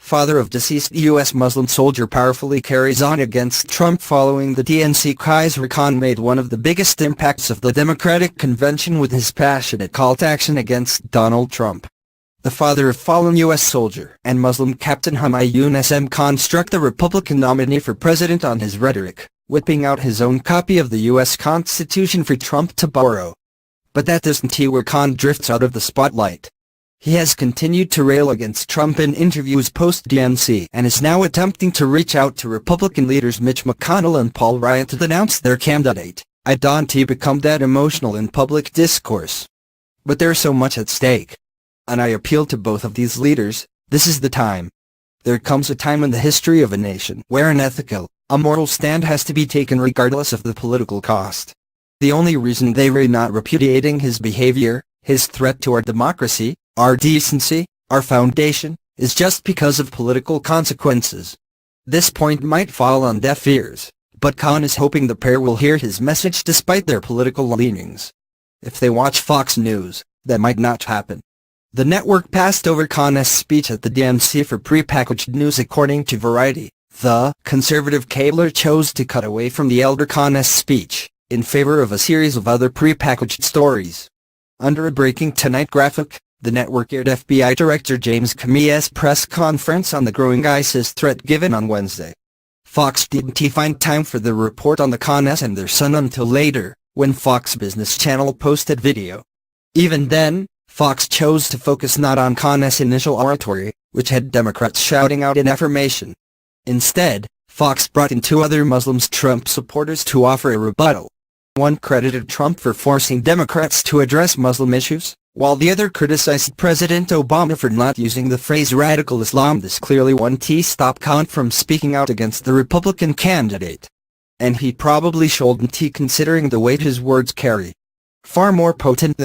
father of deceased U.S. Muslim soldier, powerfully carries on against Trump following the DNC. Khizr Khan made one of the biggest impacts of the Democratic Convention with his passionate call to action against Donald Trump. The father of fallen U.S. soldier and Muslim Captain Humayun S.M. Khan struck the Republican nominee for president on his rhetoric, whipping out his own copy of the U.S. Constitution for Trump to borrow. But that isn't where Khan drifts out of the spotlight. He has continued to rail against Trump in interviews post-DNC and is now attempting to reach out to Republican leaders Mitch McConnell and Paul Ryan to denounce their candidate. I don't become that emotional in public discourse. But there's so much at stake. And I appeal to both of these leaders, this is the time. There comes a time in the history of a nation where an ethical, a moral stand has to be taken regardless of the political cost. The only reason they were not repudiating his behavior, his threat to our democracy, our decency, our foundation, is just because of political consequences. This point might fall on deaf ears, but Khan is hoping the pair will hear his message despite their political leanings. If they watch Fox News, that might not happen. The network passed over Khan's speech at the DNC for prepackaged news. According to Variety, the conservative cabler chose to cut away from the elder Khan's speech in favor of a series of other prepackaged stories. Under a Breaking Tonight graphic, the network aired FBI Director James Comey's press conference on the growing ISIS threat given on Wednesday. Fox didn't find time for the report on the Khans and their son until later, when Fox Business Channel posted video. Even then, Fox chose to focus not on Khan's initial oratory, which had Democrats shouting out in affirmation. Instead, Fox brought in two other Muslim Trump supporters to offer a rebuttal. One credited Trump for forcing Democrats to address Muslim issues, while the other criticized President Obama for not using the phrase radical Islam. This clearly won't stop Khan from speaking out against the Republican candidate. And he probably shouldn't, considering the weight his words carry. Far more potent than